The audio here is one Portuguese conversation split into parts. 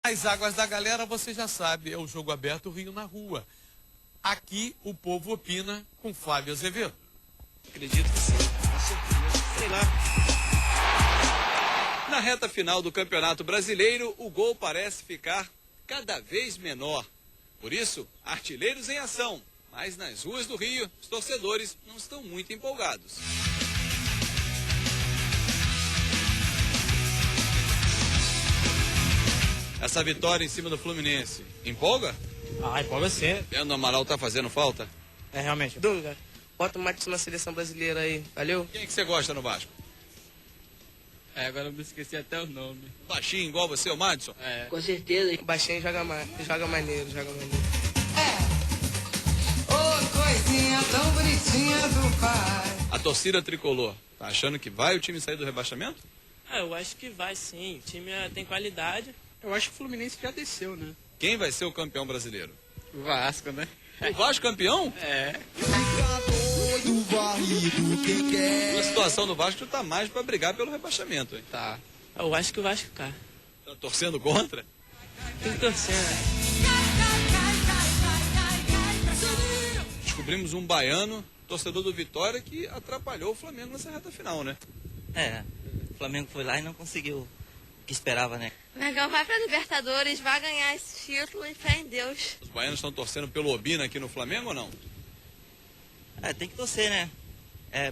As águas da galera, você já sabe, é o jogo aberto Rio na Rua. Aqui o povo opina com Flávio Azevedo. Acredito que sim, com certeza. Sei lá. Na reta final do Campeonato Brasileiro, o gol parece ficar cada vez menor. Por isso, artilheiros em ação. Mas nas ruas do Rio, os torcedores não estão muito empolgados. Essa vitória em cima do Fluminense, empolga? Ah, empolga sim. Leandro Amaral tá fazendo falta? É, realmente. Dunga, bota o Madison na seleção brasileira aí, valeu? Quem é que você gosta no Vasco? Agora eu me esqueci até o nome. Baixinho, igual você, o Madison? Com certeza. O baixinho joga maneiro. Ô, coisinha tão bonitinha do pai. A torcida tricolor, tá achando que vai o time sair do rebaixamento? Eu acho que vai sim. O time tem qualidade. Eu acho que o Fluminense já desceu, né? Quem vai ser o campeão brasileiro? O Vasco, né? O Vasco campeão? É. A situação do Vasco tá mais para brigar pelo rebaixamento, hein? Tá. Eu acho que o Vasco cai. Tá torcendo contra? Tem que torcer, né? Descobrimos um baiano, torcedor do Vitória, que atrapalhou o Flamengo nessa reta final, né? O Flamengo foi lá e não conseguiu o que esperava, né? O Mengão vai pra Libertadores, vai ganhar esse título e fé em Deus. Os baianos estão torcendo pelo Obina aqui no Flamengo ou não? Tem que torcer, né?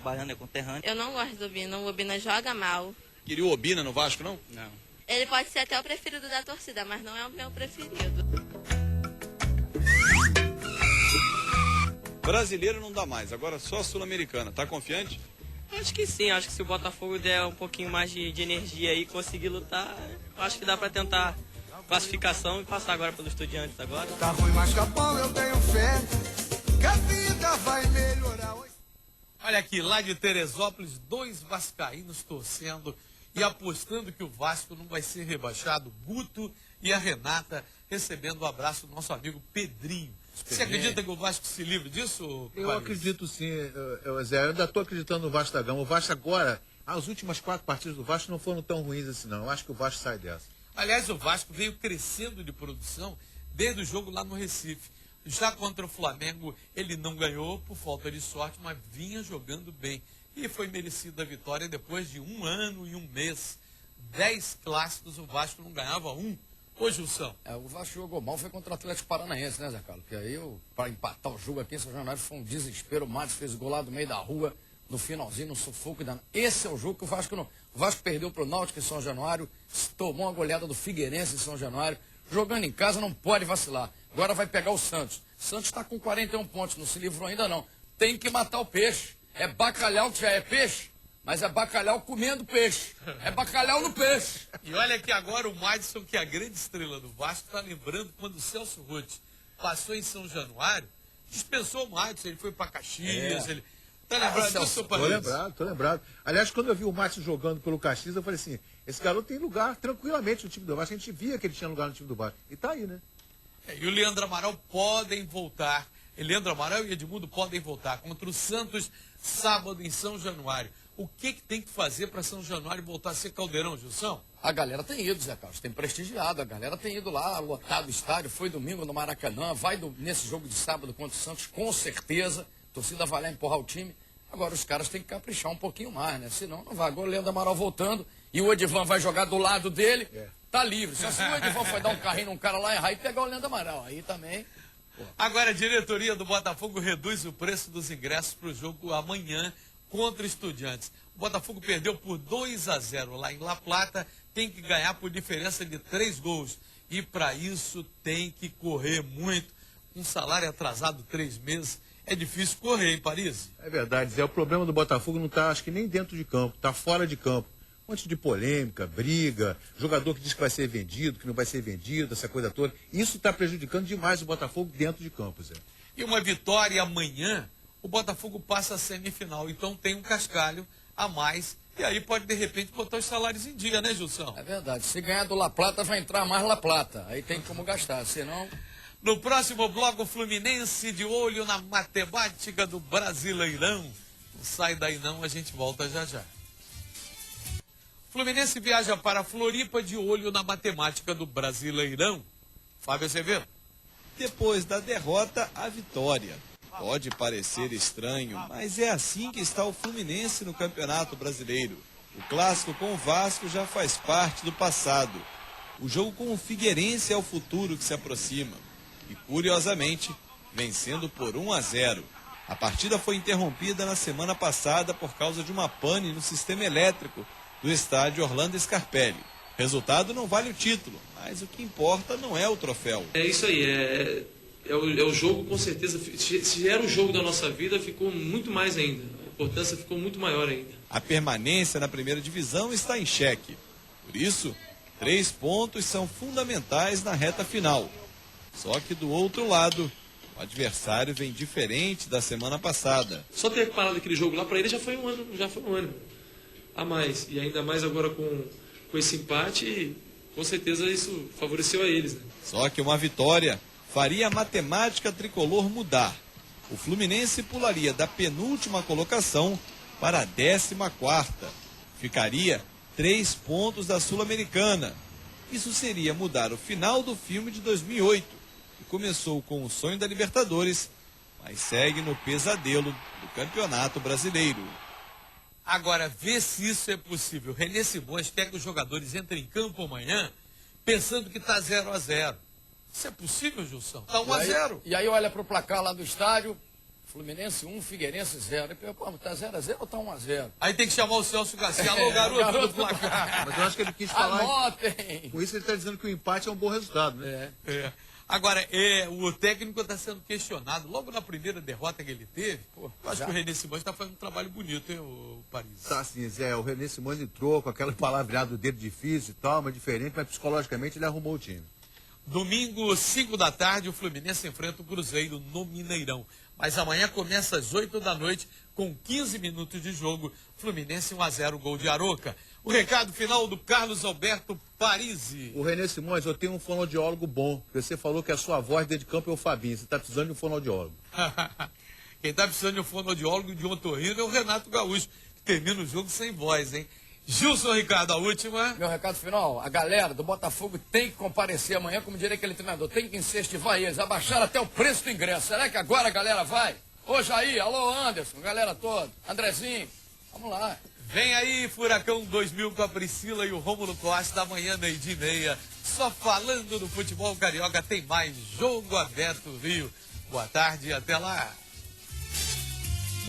Baiano é conterrâneo. Eu não gosto do Obina, o Obina joga mal. Queria o Obina no Vasco, não? Não. Ele pode ser até o preferido da torcida, mas não é o meu preferido. Brasileiro não dá mais, agora só Sul-Americana. Tá confiante? Acho que sim. Acho que se o Botafogo der um pouquinho mais de energia aí e conseguir lutar, acho que dá pra tentar classificação e passar agora pelos Estudiantes agora. Tá ruim, mas Capão, eu tenho fé que a vida vai melhorar. Olha aqui, lá de Teresópolis, 2 vascaínos torcendo e apostando que o Vasco não vai ser rebaixado. Guto e a Renata recebendo o abraço do nosso amigo Pedrinho. Você acredita que o Vasco se livre disso? Eu acredito sim, Zé. Eu ainda estou acreditando no Vasco da Gama. O Vasco agora, as últimas 4 partidas do Vasco não foram tão ruins assim, não. Eu acho que o Vasco sai dessa. Aliás, o Vasco veio crescendo de produção desde o jogo lá no Recife. Já contra o Flamengo, ele não ganhou por falta de sorte, mas vinha jogando bem. E foi merecida a vitória depois de 1 ano e 1 mês. 10 clássicos, o Vasco não ganhava um. Ô, Gilson. O Vasco jogou mal, foi contra o Atlético Paranaense, né, Zé Carlos? Porque aí, para empatar o jogo aqui em São Januário, foi um desespero. O Matos fez o gol lá do meio da rua, no finalzinho, no sufoco. Esse é o jogo que o Vasco não... O Vasco perdeu pro Náutico em São Januário, tomou uma goleada do Figueirense em São Januário. Jogando em casa não pode vacilar. Agora vai pegar o Santos. O Santos está com 41 pontos, não se livrou ainda não. Tem que matar o peixe. É bacalhau que já é peixe, mas é bacalhau comendo peixe. É bacalhau no peixe. E olha que agora o Madison, que é a grande estrela do Vasco, está lembrando quando o Celso Roth passou em São Januário, dispensou o Madison, ele foi para Caxias, ele... Tá lembrado disso, Paris? Tô lembrado. Aliás, quando eu vi o Madison jogando pelo Caxias, eu falei assim, esse garoto tem lugar tranquilamente no time do Vasco. A gente via que ele tinha lugar no time do Vasco. E tá aí, né? E o Leandro Amaral podem voltar. Leandro Amaral e Edmundo podem voltar contra o Santos sábado em São Januário. O que tem que fazer para São Januário voltar a ser caldeirão, Gilson? A galera tem ido, Zé Carlos, tem prestigiado. A galera tem ido lá, lotado o estádio, foi domingo no Maracanã, vai nesse jogo de sábado contra o Santos, com certeza. A torcida vai lá empurrar o time. Agora os caras têm que caprichar um pouquinho mais, né? Senão não vai. Agora o Leandro Amaral voltando e o Edivan vai jogar do lado dele, tá livre. Só se o Edivan for dar um carrinho num cara lá, errar e pegar o Leandro Amaral. Aí também... Agora a diretoria do Botafogo reduz o preço dos ingressos para o jogo amanhã contra Estudiantes. O Botafogo perdeu por 2-0 lá em La Plata, tem que ganhar por diferença de 3 gols. E para isso tem que correr muito. Um salário atrasado 3 meses, é difícil correr, hein, Paris? É verdade, Zé. O problema do Botafogo não está, acho que nem dentro de campo, está fora de campo. Um monte de polêmica, briga, jogador que diz que vai ser vendido, que não vai ser vendido, essa coisa toda. Isso está prejudicando demais o Botafogo dentro de campo, Zé. E uma vitória amanhã, o Botafogo passa a semifinal. Então tem um cascalho a mais. E aí pode, de repente, botar os salários em dia, né, Gilson? É verdade. Se ganhar do La Plata, vai entrar mais La Plata. Aí tem como gastar, senão... No próximo bloco, o Fluminense de olho na matemática do Brasileirão. Não sai daí não, a gente volta já já. Fluminense viaja para Floripa de olho na matemática do Brasileirão. Fábio Azevedo. Depois da derrota, a vitória. Pode parecer estranho, mas é assim que está o Fluminense no Campeonato Brasileiro. O clássico com o Vasco já faz parte do passado. O jogo com o Figueirense é o futuro que se aproxima. E, curiosamente, vencendo por 1-0. A partida foi interrompida na semana passada por causa de uma pane no sistema elétrico do estádio Orlando Scarpelli. Resultado não vale o título, mas o que importa não é o troféu. É isso aí, é o jogo, com certeza. Se era o jogo da nossa vida, ficou muito mais ainda. A importância ficou muito maior ainda. A permanência na primeira divisão está em xeque. Por isso, 3 pontos são fundamentais na reta final. Só que do outro lado, o adversário vem diferente da semana passada. Só ter parado aquele jogo lá, para ele já foi um ano a mais. E ainda mais agora com esse empate, com certeza isso favoreceu a eles, né? Só que uma vitória faria a matemática tricolor mudar. O Fluminense pularia da penúltima colocação para a 14ª. Ficaria 3 pontos da Sul-Americana. Isso seria mudar o final do filme de 2008, que começou com o sonho da Libertadores, mas segue no pesadelo do Campeonato Brasileiro. Agora, vê se isso é possível. René Simões quer que os jogadores entrem em campo amanhã pensando que está 0-0. Isso é possível, Gilson? Está 1-0. E aí olha para o placar lá do estádio, Fluminense 1, Figueirense 0. E pô, está 0-0 ou está 1-0? Aí tem que chamar o Celso Garcia. Alô, garoto do placar. Mas eu acho que ele quis falar. Anotem! Com isso ele está dizendo que o empate é um bom resultado, né? Agora, o técnico está sendo questionado. Logo na primeira derrota que ele teve, eu acho que o René Simões está fazendo um trabalho bonito, hein, o Paris? Tá sim, Zé. O René Simões entrou com aquela palavreada do dedo difícil e tal, mas diferente, mas psicologicamente ele arrumou o time. Domingo, 5 da tarde, o Fluminense enfrenta o Cruzeiro no Mineirão. Mas amanhã começa às 8 da noite, com 15 minutos de jogo. Fluminense 1-0, gol de Aroca. O recado final do Carlos Alberto Parisi. O René Simões, eu tenho um fonoaudiólogo bom. Você falou que a sua voz dentro de campo é o Fabinho. Você está precisando de um fonoaudiólogo. Quem está precisando de um fonoaudiólogo de um otorrino é o Renato Gaúcho, que termina o jogo sem voz, hein? Gilson Ricardo, a última. Meu recado final, a galera do Botafogo tem que comparecer amanhã, como diria aquele treinador, tem que incentivar eles, abaixar até o preço do ingresso. Será que agora a galera vai? Ô Jair, alô Anderson, galera toda, Andrezinho, vamos lá. Vem aí, Furacão 2000 com a Priscila e o Rômulo Costa, amanhã 12h30. Só falando do futebol carioca, tem mais Jogo Aberto Rio. Boa tarde e até lá.